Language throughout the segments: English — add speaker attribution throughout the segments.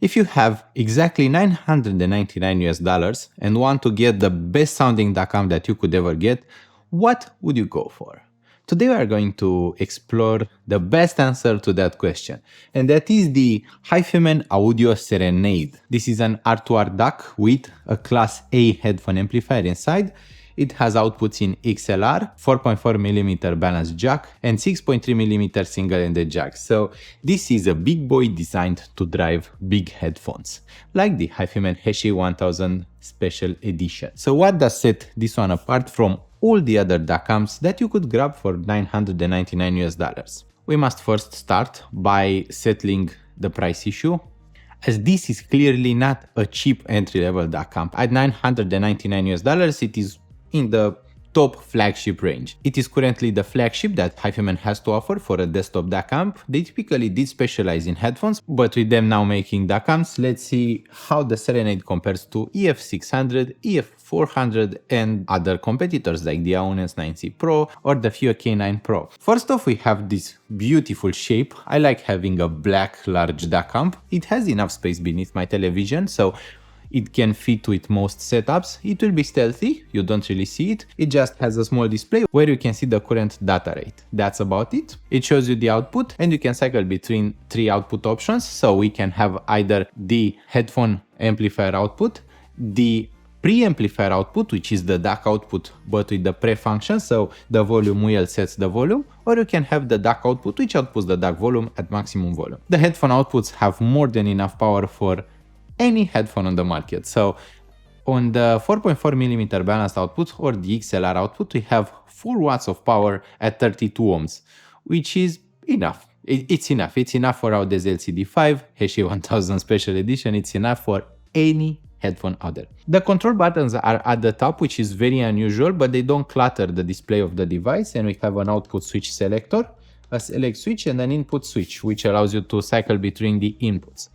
Speaker 1: If you have exactly $999 and want to get the best sounding DAC amp that you could ever get, what would you go for? Today we are going to explore the best answer to that question, and that is the HIFIMAN Serenade. This is an R2R DAC with a Class A headphone amplifier inside. It has outputs in XLR, 4.4mm balanced jack, and 6.3mm single-ended jack. So this is a big boy designed to drive big headphones, like the HIFIMAN HE1000 Special Edition. So what does set this one apart from all the other DAC amps that you could grab for $999? We must first start by settling the price issue, as this is clearly not a cheap entry-level DAC amp. At $999, it is in the top flagship range. It is currently the flagship that HIFIMAN has to offer for a desktop DAC amp. They typically did specialize in headphones, but with them now making DAC amps, let's see how the Serenade compares to EF600, EF400 and other competitors like the A1 S9C Pro or the FIO K9 Pro. First off, we have this beautiful shape. I like having a black large DAC amp. It has enough space beneath my television, so it can fit with most setups. It will be stealthy, you don't really see it. It just has a small display where you can see the current data rate. That's about it. It shows you the output and you can cycle between 3 output options. So we can have either the headphone amplifier output, the pre-amplifier output, which is the DAC output but with the pre-function, so the volume wheel sets the volume, or you can have the DAC output which outputs the DAC volume at maximum volume. The headphone outputs have more than enough power for any headphone on the market. So on the 4.4mm balanced output or the XLR output, we have 4 watts of power at 32 ohms, which is enough. It's enough. It's enough for Audes LCD5, HE1000 Special Edition. It's enough for any headphone out there. The control buttons are at the top, which is very unusual, but they don't clutter the display of the device. And we have an output switch selector, a select switch, and an input switch, which allows you to cycle between the inputs.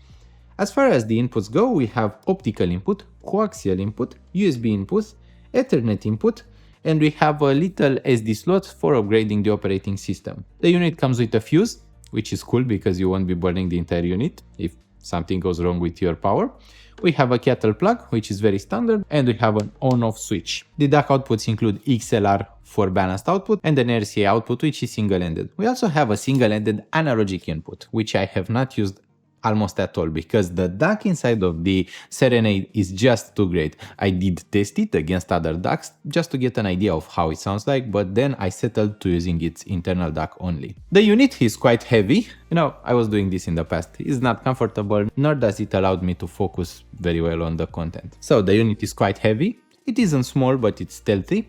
Speaker 1: As far as the inputs go, we have optical input, coaxial input, USB input, Ethernet input, and we have a little SD slot for upgrading the operating system. The unit comes with a fuse, which is cool because you won't be burning the entire unit if something goes wrong with your power. We have a kettle plug, which is very standard, and we have an on-off switch. The DAC outputs include XLR for balanced output and an RCA output, which is single-ended. We also have a single-ended analogic input, which I have not used almost at all because the DAC inside of the Serenade is just too great. I did test it against other DACs just to get an idea of how it sounds like, but then I settled to using its internal DAC only. The unit is quite heavy. You know, I was doing this in the past. It's not comfortable, nor does it allow me to focus very well on the content. So the unit is quite heavy. It isn't small, but it's stealthy,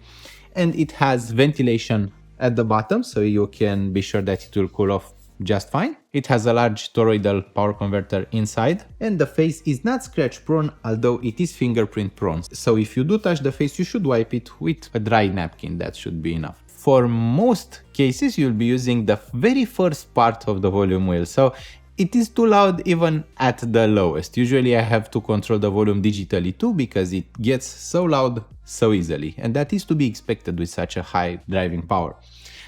Speaker 1: and it has ventilation at the bottom, so you can be sure that it will cool off just fine. It has a large toroidal power converter inside, and the face is not scratch prone, although it is fingerprint prone. So if you do touch the face, you should wipe it with a dry napkin. That should be enough. For most cases, you'll be using the very first part of the volume wheel. So it is too loud even at the lowest. Usually I have to control the volume digitally too because it gets so loud so easily, and that is to be expected with such a high driving power.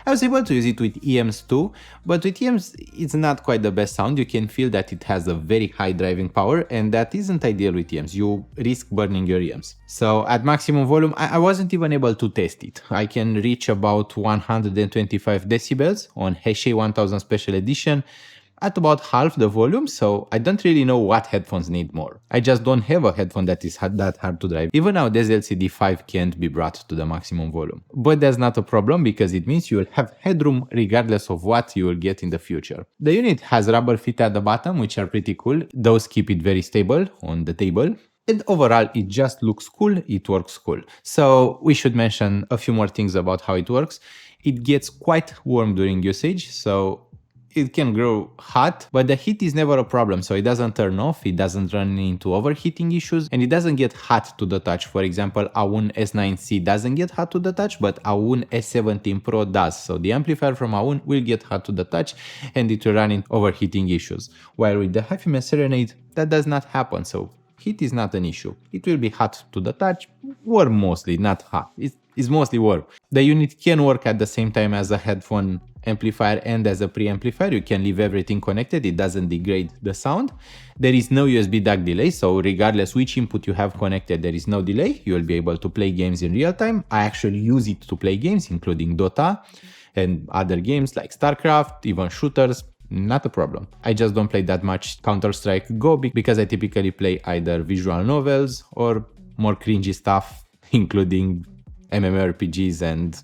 Speaker 1: I was able to use it with EMs too, but with EMs it's not quite the best sound. You can feel that it has a very high driving power, and that isn't ideal with EMs. You risk burning your EMs. So at maximum volume, I wasn't even able to test it. I can reach about 125 decibels on HE1000 Special Edition at about half the volume, so I don't really know what headphones need more. I just don't have a headphone that is that hard to drive. Even now, this LCD5 can't be brought to the maximum volume. But that's not a problem because it means you will have headroom regardless of what you will get in the future. The unit has rubber feet at the bottom, which are pretty cool. Those keep it very stable on the table. And overall, it just looks cool, it works cool. So we should mention a few more things about how it works. It gets quite warm during usage, so it can grow hot, but the heat is never a problem, so it doesn't turn off, it doesn't run into overheating issues, and it doesn't get hot to the touch. For example, A1 S9C doesn't get hot to the touch, but A1 S17 Pro does. So the amplifier from A1 will get hot to the touch and it will run into overheating issues. While with the HIFIMAN Serenade, that does not happen, so heat is not an issue. It will be hot to the touch, warm mostly, not hot. It's mostly warm. The unit can work at the same time as a headphone amplifier and as a preamplifier. You can leave everything connected, it doesn't degrade the sound. There is no USB DAC delay, so regardless which input you have connected, there is no delay. You will be able to play games in real time. I actually use it to play games, including Dota and other games like StarCraft, even shooters. Not a problem. I just don't play that much Counter-Strike Go because I typically play either visual novels or more cringy stuff, including MMORPGs and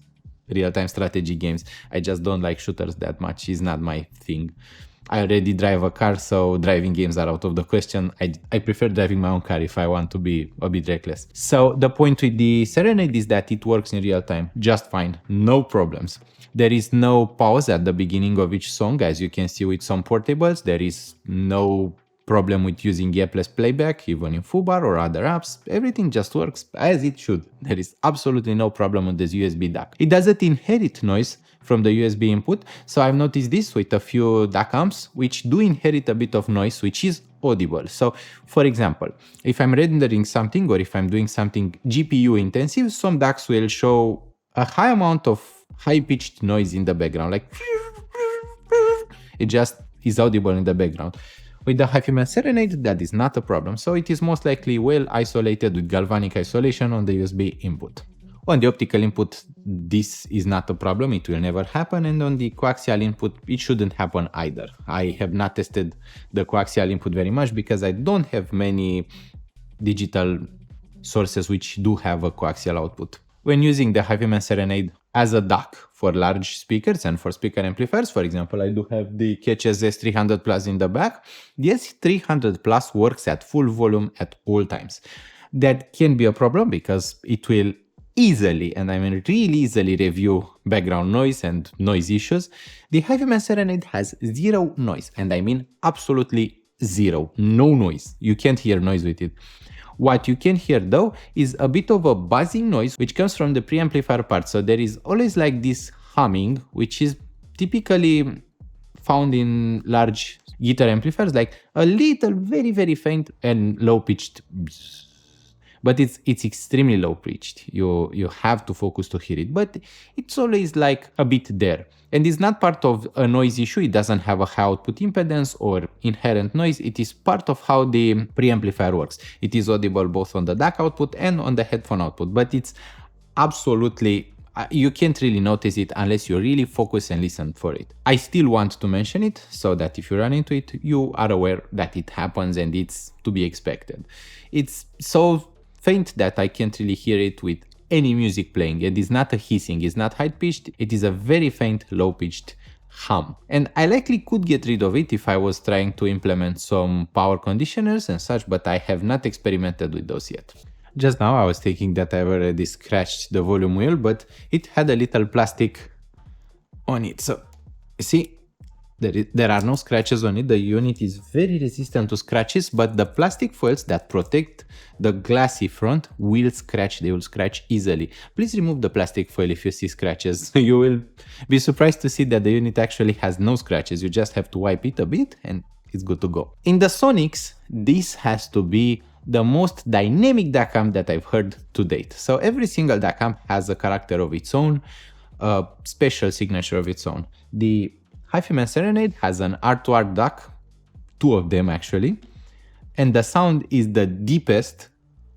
Speaker 1: real-time strategy games. I just don't like shooters that much. It's not my thing. I already drive a car, so driving games are out of the question. I prefer driving my own car if I want to be a bit reckless. So the point with the Serenade is that it works in real time just fine, no problems. There is no pause at the beginning of each song, as you can see with some portables. There is no problem with using gapless playback, even in FooBar or other apps. Everything just works as it should. There is absolutely no problem with this USB DAC. It doesn't inherit noise from the USB input, so I've noticed this with a few DAC amps, which do inherit a bit of noise, which is audible. So, for example, if I'm rendering something or if I'm doing something GPU intensive, some DACs will show a high amount of high-pitched noise in the background, like it just is audible in the background. With the HIFIMAN Serenade, that is not a problem, so it is most likely well isolated with galvanic isolation on the USB input. On the optical input, this is not a problem, it will never happen, and on the coaxial input, it shouldn't happen either. I have not tested the coaxial input very much because I don't have many digital sources which do have a coaxial output. When using the HIFIMAN Serenade as a DAC for large speakers and for speaker amplifiers, for example, I do have the Ketches S300 Plus in the back. The S300 Plus works at full volume at all times. That can be a problem because it will easily, and I mean really easily, review background noise and noise issues. The HIFIMAN Serenade has zero noise, and I mean absolutely zero, no noise. You can't hear noise with it. What you can hear though is a bit of a buzzing noise which comes from the preamplifier part. So there is always like this humming, which is typically found in large guitar amplifiers, like a little very faint and low pitched, but it's extremely low pitched. You have to focus to hear it, but it's always like a bit there. And it's not part of a noise issue. It doesn't have a high output impedance or inherent noise. It is part of how the preamplifier works. It is audible both on the DAC output and on the headphone output, but it's absolutely, you can't really notice it unless you really focus and listen for it. I still want to mention it so that if you run into it, you are aware that it happens and it's to be expected. It's so faint that I can't really hear it with any music playing. It is not a hissing, it's not high-pitched, it is a very faint, low-pitched hum. And I likely could get rid of it if I was trying to implement some power conditioners and such, but I have not experimented with those yet. Just now I was thinking that I've already scratched the volume wheel, but it had a little plastic on it. So, see, there are no scratches on it. The unit is very resistant to scratches, but the plastic foils that protect the glassy front will scratch. They will scratch easily. Please remove the plastic foil if you see scratches. You will be surprised to see that the unit actually has no scratches. You just have to wipe it a bit and it's good to go. In the Sonics, this has to be the most dynamic DAC amp that I've heard to date. So every single DAC amp has a character of its own, a special signature of its own. The HIFIMAN Serenade has an R2R DAC, two of them actually, and the sound is the deepest,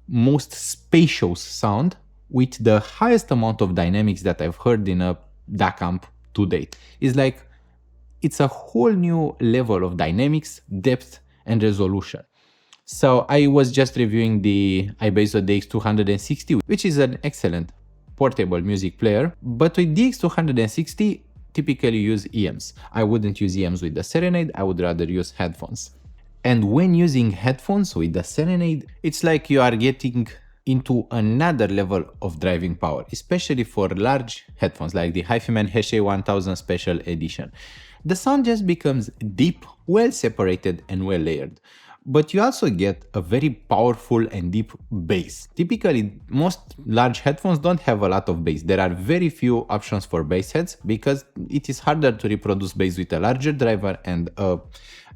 Speaker 1: most spacious sound with the highest amount of dynamics that I've heard in a DAC amp to date. It's a whole new level of dynamics, depth, and resolution. So I was just reviewing the iBasso DX260, which is an excellent portable music player, but with DX260, typically use EMs. I wouldn't use EMs with the Serenade, I would rather use headphones. And when using headphones with the Serenade, it's like you are getting into another level of driving power, especially for large headphones like the HIFIMAN HESHE 1000 Special Edition. The sound just becomes deep, well separated and well layered. But you also get a very powerful and deep bass. Typically, most large headphones don't have a lot of bass. There are very few options for bass heads because it is harder to reproduce bass with a larger driver and a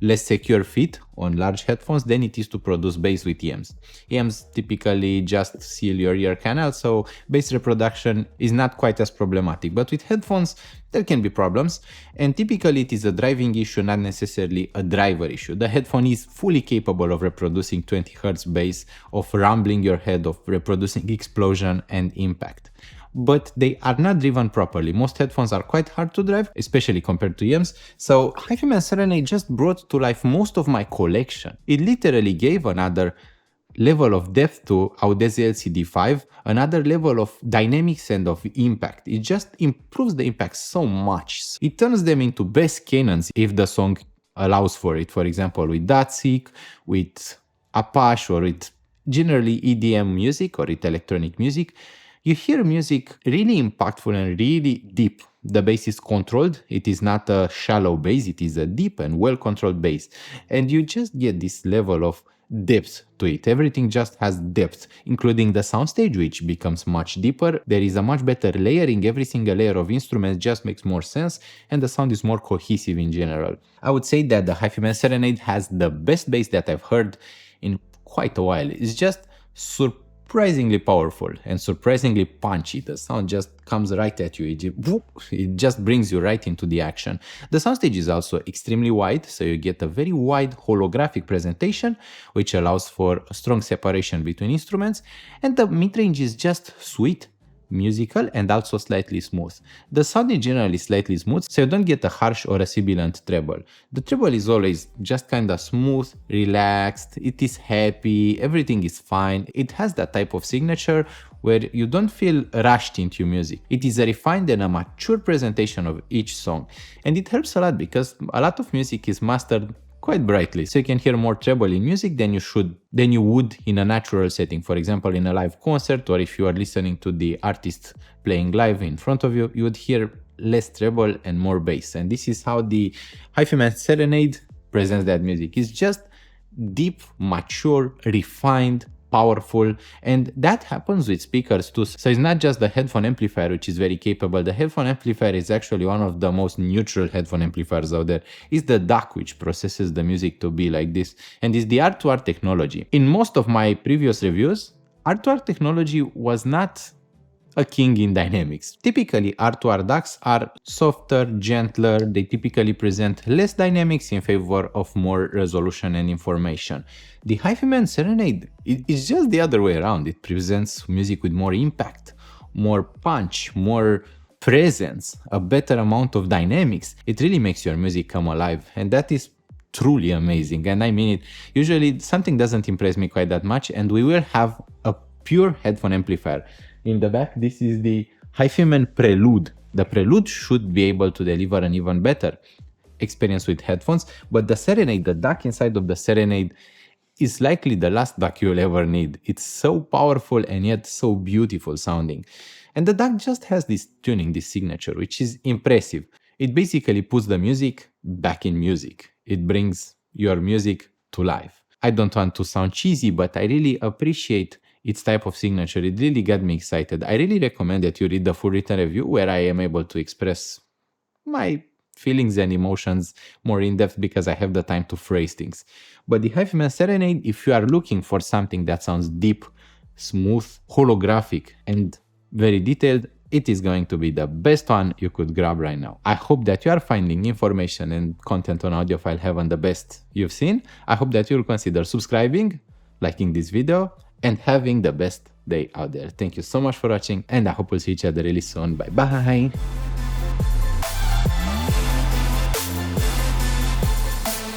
Speaker 1: less secure fit on large headphones than it is to produce bass with EMs. EMs typically just seal your ear canal, so bass reproduction is not quite as problematic. But with headphones, there can be problems, and typically it is a driving issue, not necessarily a driver issue. The headphone is fully capable of reproducing 20 Hz bass, of rumbling your head, of reproducing explosion and impact. But they are not driven properly. Most headphones are quite hard to drive, especially compared to EMs. So HIFIMAN Serenade just brought to life most of my collection. It literally gave another level of depth to Audeze LCD5, another level of dynamics and of impact. It just improves the impact so much. It turns them into best canons if the song allows for it. For example, with DAC, with Apache, or with generally EDM music or with electronic music. You hear music really impactful and really deep. The bass is controlled. It is not a shallow bass. It is a deep and well-controlled bass. And you just get this level of depth to it. Everything just has depth, including the soundstage, which becomes much deeper. There is a much better layering. Every single layer of instruments just makes more sense, and the sound is more cohesive in general. I would say that the HIFIMAN Serenade has the best bass that I've heard in quite a while. It's just surprisingly powerful and surprisingly punchy. The sound just comes right at you. It just brings you right into the action. The soundstage is also extremely wide, so you get a very wide holographic presentation, which allows for a strong separation between instruments, and the mid-range is just sweet, musical, and also slightly smooth. The sound in general is slightly smooth, so you don't get a harsh or a sibilant treble. The treble is always just kinda smooth, relaxed, it is happy, everything is fine. It has that type of signature where you don't feel rushed into music. It is a refined and a mature presentation of each song, and it helps a lot because a lot of music is mastered quite brightly, so you can hear more treble in music than you would in a natural setting. For example, in a live concert, or if you are listening to the artist playing live in front of you, you would hear less treble and more bass. And this is how the HIFIMAN Serenade presents that music. It's just deep, mature, refined, powerful, and that happens with speakers too. So it's not just the headphone amplifier, which is very capable. The headphone amplifier is actually one of the most neutral headphone amplifiers out there. It's the DAC which processes the music to be like this, and it's the R2R technology. In most of my previous reviews, R2R technology was not a king in dynamics. Typically, R2R DACs are softer, gentler, they typically present less dynamics in favor of more resolution and information. The HIFIMAN Serenade is just the other way around. It presents music with more impact, more punch, more presence, a better amount of dynamics. It really makes your music come alive, and that is truly amazing, and I mean it. Usually something doesn't impress me quite that much, and we will have a pure headphone amplifier. In the back, this is the HIFIMAN Prelude. The Prelude should be able to deliver an even better experience with headphones, but the Serenade, the DAC inside of the Serenade, is likely the last DAC you'll ever need. It's so powerful and yet so beautiful sounding. And the DAC just has this tuning, this signature, which is impressive. It basically puts the music back in music. It brings your music to life. I don't want to sound cheesy, but I really appreciate its type of signature. It really got me excited. I really recommend that you read the full written review where I am able to express my feelings and emotions more in depth because I have the time to phrase things. But the HIFIMAN Serenade, if you are looking for something that sounds deep, smooth, holographic, and very detailed, it is going to be the best one you could grab right now. I hope that you are finding information and content on Audiophile Heaven the best you've seen. I hope that you'll consider subscribing, liking this video, and having the best day out there. Thank you so much for watching, and I hope we'll see each other really soon. Bye bye.